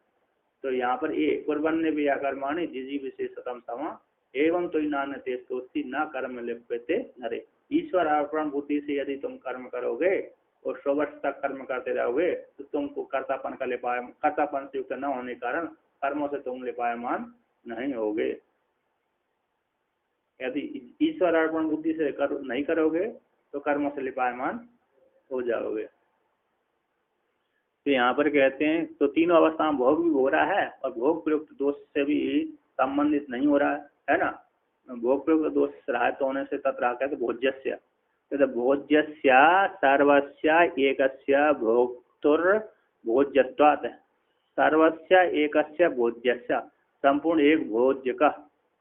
तो यहाँ पर ये कुर्बन्ने भी अकर्माणि जिजी भी सतम समान एवं तो नान्यते स्तोस्ति न कर्म लिप्यते नरे। ईश्वर अर्पण बुद्धि से यदि तुम कर्म करोगे और 100 वर्ष तक कर्म करते रहोगे तो तुमको कर्तापन से युक्त न होने के कारण कर्मों से तुम लिपायमान नहीं होगे। यदि ईश्वर अर्पण बुद्धि से नहीं करोगे तो कर्मों से लिपायमान हो जाओगे। तो यहाँ पर कहते हैं तो तीनों अवस्था में भोग भी हो रहा है और भोग प्रयुक्त दोष से भी संबंधित नहीं हो रहा है ना। भोग प्रयुक्त दोष राहत होने से तत्र कहते भोज्यस्य, तो भोज्यस्य सर्वस्य एकस्य भोक्तुर भोज्यत्वात्, सर्वस्य एकस्य भोज्यस्य संपूर्ण एक भोज्य का,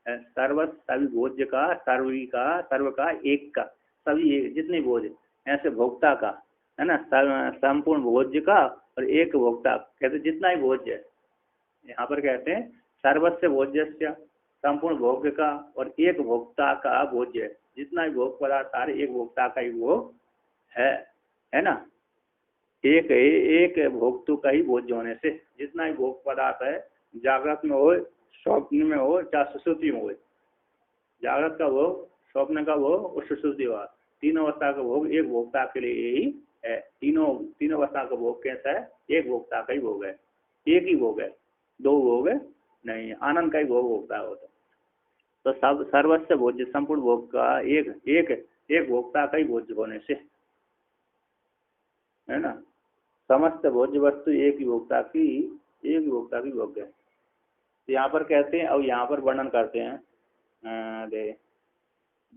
सर्व सभी भोज्य का, सर्व का एक का, सभी एक जितने भोज्य ऐसे भोक्ता का है ना, संपूर्ण भोज्य का और एक भोक्ता कहते जितना ही भोज्य है। यहाँ पर कहते हैं सर्वस्य भोज्यस्य संपूर्ण भोग्य का और एक भोक्ता का भोज्य, जितना भी भोग पदार्थ सारे एक भोक्ता का ही भोग है ना। एक भोक्तु का ही भोज्य होने से जितना भी भोग पदार्थ है, जागृत में हो, स्वप्न में हो, चाहे सुषुप्ति में हो, जागृत का भोग, स्वप्न का भोग और सुषुप्ति हुआ, तीनों अवस्था का भोग एक भोक्ता के लिए ही है। तीनों अवस्था का भोग कैसा है, एक भोक्ता का ही भोग है, एक ही भोग है, दो भोग है नहीं, आनंद का ही भोग होता है। तो सब सर्वस्व भोज्य संपूर्ण भोग का एक भोक्ता का ही भोज्य होने से है ना, समस्त भोज्य वस्तु एक ही भोक्ता की भोग है। तो यहाँ पर कहते हैं, और यहाँ पर वर्णन करते हैं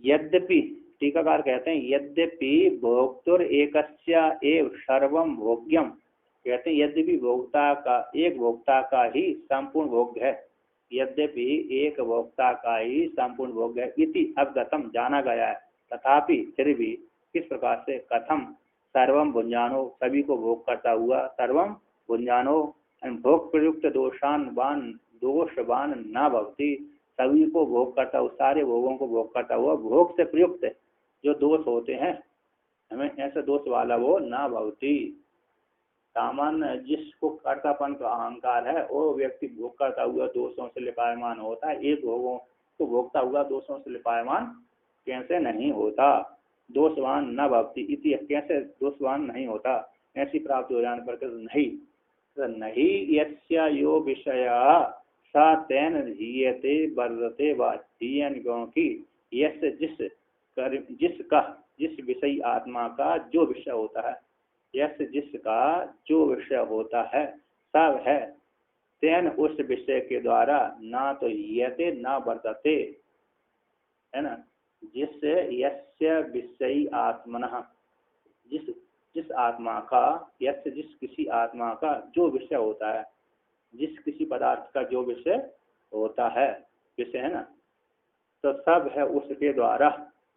यद्यपि, टीकाकार कहते हैं यद्यपि भोक्तुर एकस्य एव सर्वम भोग्यम, कहते हैं यद्यपि एक भोक्ता का ही संपूर्ण भोग्य है, यद्यपि एक भोक्ता का ही संपूर्ण भोग्य है इति अवगतम, जाना गया है, तथापि फिर भी किस प्रकार से, कथम सर्वम भुंजानो, सभी को भोग करता हुआ, सर्वम भुंजानो भोग प्रयुक्त दोषवान न भवति, सभी को भोग करता हुआ, सारे भोगों को भोग करता हुआ भोग से प्रयुक्त जो दोष होते हैं हमें ऐसे दोष वाला वो ना भवति। सामान्य जिसको कर्तापन का अहंकार है वो व्यक्ति भोग करता हुआ दोषों से लिपायमान होता है, एक भोगों को भोगता हुआ दोषों से लिपायमान कैसे नहीं होता, दोषवान न भवति इति, कैसे दोषवान नहीं होता, ऐसी प्राप्त हो जाने पर नहीं यस्य यो विषय सा तेन धीयते वर्धते व धीयन, क्योंकि यस जिस विषय आत्मा का जो विषय होता है, यस जिसका जो विषय होता है सब है, तेन उस विषय के द्वारा ना तो यते ना वर्तते है ना, जिस यस्य विषय आत्मनः, जिस आत्मा का, यस्य जिस किसी आत्मा का जो विषय होता है, जिस किसी पदार्थ का जो विषय होता है, विषय है ना, तो सब है उसके द्वारा,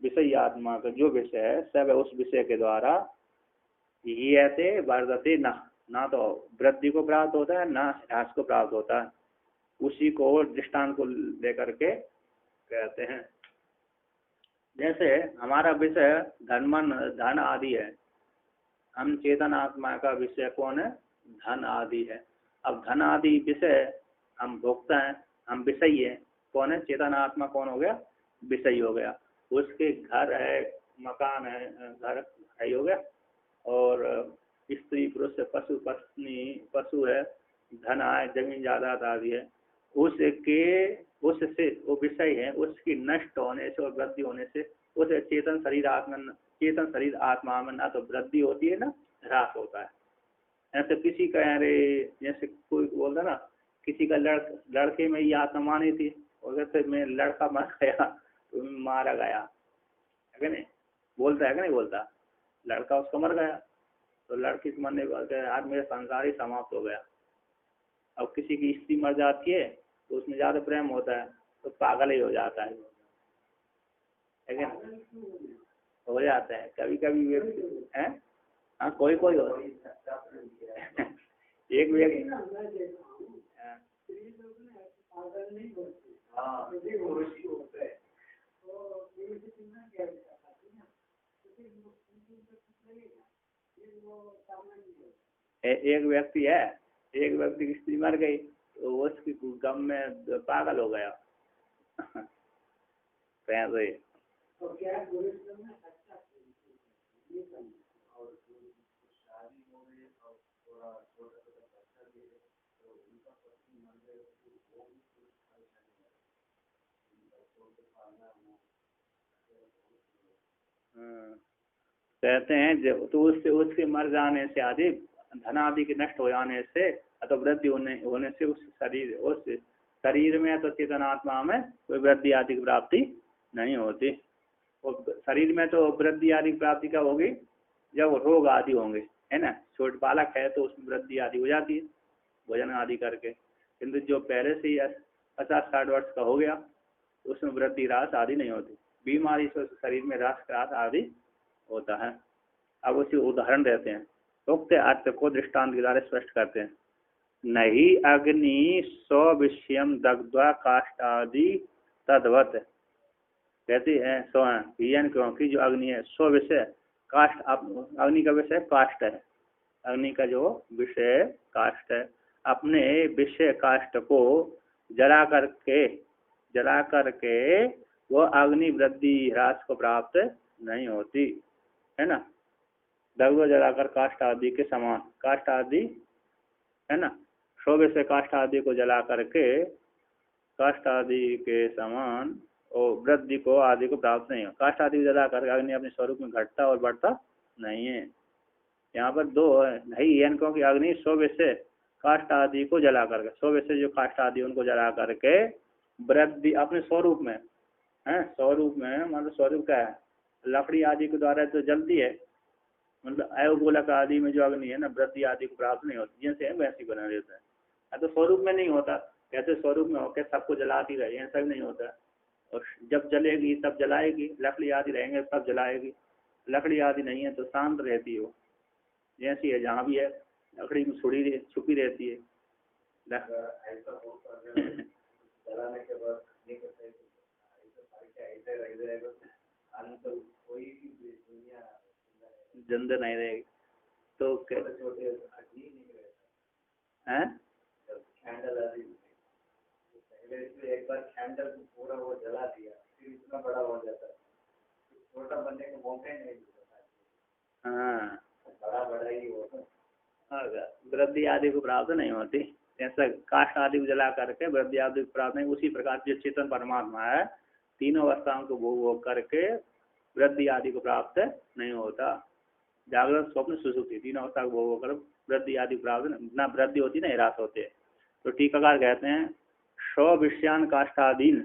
विषय आत्मा का जो विषय है सब है उस विषय के द्वारा, ये वर्धते ना तो वृद्धि को प्राप्त होता है ना ह्रास को प्राप्त होता है। उसी को दृष्टांत को लेकर के कहते हैं, जैसे हमारा विषय धन आदि है, हम चेतन आत्मा का विषय कौन है, धन आदि है। अब धन आदि विषय हम भोगता है, हम विषय है, कौन है, चेतन आत्मा कौन हो गया, विषय हो गया। उसके घर है, मकान है, घर है हो गया, और स्त्री पुरुष पशु पत्नी पशु है, धन आय जमीन जायदाद आदि है, उससे वो विषय है, उसकी नष्ट होने से और वृद्धि होने से उस चेतन शरीर आत्मा में ना तो वृद्धि होती है ना ह्रास होता है। ऐसे किसी का, अरे जैसे कोई बोलता ना, किसी का लड़के में ये आत्मा मानी थी और जैसे मैं लड़का मर गया तो मारा गया है नहीं, बोलता है कि नहीं बोलता, लड़का उसका मर गया तो लड़की के मरने के बाद आज मेरा संसार ही समाप्त हो गया। अब किसी की स्त्री मर जाती है तो उसमें ज्यादा प्रेम होता है तो पागल ही हो जाता है क्या, हो जाता है कभी कभी व्यक्ति है। हाँ कोई हो एक व्यक्ति एक व्यक्ति है, एक व्यक्ति की स्त्री मर गई तो उसकी गम में पागल हो गया सकते हैं। तो ये कहते हैं जब तो उसके मर जाने से आदि धन आदि के नष्ट हो जाने से अथवा वृद्धि होने से उस शरीर में तो चेतनात्मा में कोई वृद्धि आदि की प्राप्ति नहीं होती। और शरीर में तो वृद्धि आदि की प्राप्ति कब होगी? जब रोग आदि होंगे, है ना। छोट बालक है तो उसमें वृद्धि आदि हो जाती है भोजन आदि करके, किंतु जो पहले से ही 50-60 वर्ष का हो गया तो उसमें वृद्धि ह्रास आदि नहीं होती। बीमारी से शरीर में ह्रास आदि होता है। अब उसी उदाहरण देते हैं, उक्त अर्थ को दृष्टांत के द्वारा स्पष्ट करते हैं। नहीं अग्नि सविषयम दग्ध्वा काष्ठादि तद्वत, कहते हैं स्वयं क्योंकि जो अग्नि है स्व विषय काष्ठ, अग्नि का विषय काष्ठ है, अग्नि का जो विषय काष्ठ है, अपने विषय काष्ठ को जला करके वो अग्नि वृद्धि ह्रास को प्राप्त नहीं होती, है ना। दग्ध जलाकर काष्ठ आदि के समान, काष्ठ आदि है ना, शोभे से काष्ठ आदि को जला करके काष्ठ आदि के समान और वृद्धि को आदि को प्राप्त नहीं हो। काष्ठ आदि जला कर अग्नि अपने स्वरूप में घटता और बढ़ता नहीं है। यहाँ पर दो है, नहीं है क्योंकि अग्नि शोभे से काष्ठ आदि को जला करके, शोभे से जो काष्ठ आदि उनको जला करके वृद्धि अपने स्वरूप में है, स्वरूप में मतलब स्वरूप क्या है, लकड़ी आदि के द्वारा तो जलती है, मतलब अयोगोलक आदि में जो अग्नि है ना वृद्धि आदि को प्राप्त नहीं होती, जिनसे है वैसी बना रहता है। तो स्वरूप में नहीं होता, कैसे स्वरूप में होकर सबको जलाती रहे, ऐसा भी नहीं होता। और जब जलेगी तब जलाएगी, लकड़ी आदि रहेंगे तब जलाएगी, लकड़ी आदि नहीं है तो शांत रहती है, जैसी है जहाँ भी है लकड़ी में छुपी रहती है। जिंदा नहीं रहेगी तो हैं? एक बार कैंडल पूरा वो जला दिया फिर इतना बड़ा हो जाता है, छोटा बनने का मौका ही नहीं मिलता। हाँ, बड़ा ही होता, वृद्धि आदि को प्राप्त नहीं होती। जैसा काष्ठ आदि को जला करके वृद्धि आदि को प्राप्त नहीं, उसी प्रकार जो चेतन परमात्मा है तीनों अवस्थाओं को भोग करके वृद्धि आदि को प्राप्त नहीं होता। जागृत स्वप्न सुषुप्ति तीनों अवस्था को भोग कर वृद्धि आदि प्राप्त ना वृद्धि होती ना ह्रास होते। तो टीकाकार कहते हैं स्व विषयान काष्ठादीन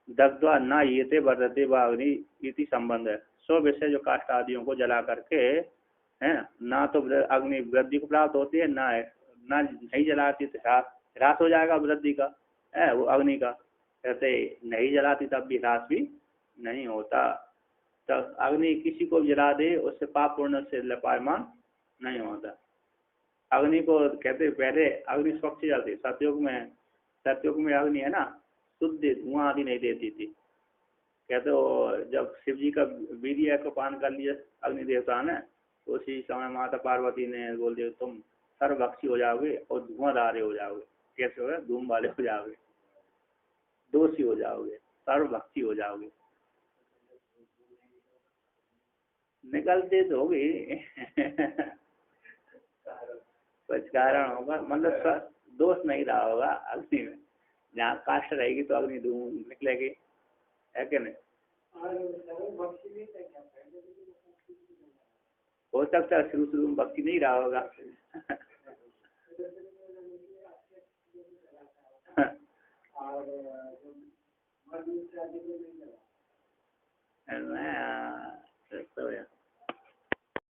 दग्ध्वा न येते वर्धते व अग्नि इति संबंध है। स्व विषय जो काष्ठ आदियों को जला करके है ना तो अग्नि वृद्धि को प्राप्त होती है, ना नहीं जलाती तो ह्रास हो जाएगा वृद्धि का है वो अग्नि का, कहते नहीं जलाती तब भी ह्रास भी नहीं होता। तो अग्नि किसी को जला दे उससे पाप पूर्ण से लपायमान नहीं होता। अग्नि को कहते पहले अग्नि स्वच्छ जलती, सतयुग में अग्नि है ना शुद्ध धुआं आदि नहीं देती थी। कहते हो जब शिव जी का वीर्य को पान कर लिया अग्नि देवता ने तो उसी समय माता पार्वती ने बोल दिया तुम सर्वभक्षी हो जाओगे और धुआंधारे हो जाओगे। कैसे हो, धूम वाले हो जाओगे, दोषी हो जाओगे, सर्वभक्षी हो जाओगे। निकलते तो होगी कुछ कारण होगा, मतलब दोष नहीं रहा होगा अग्नि में। जहाँ काष्ठ रहेगी तो अग्नि धूम निकलेगी, है कि नहीं। हो सकता है शुरू में भक्ति नहीं रहा होगा तो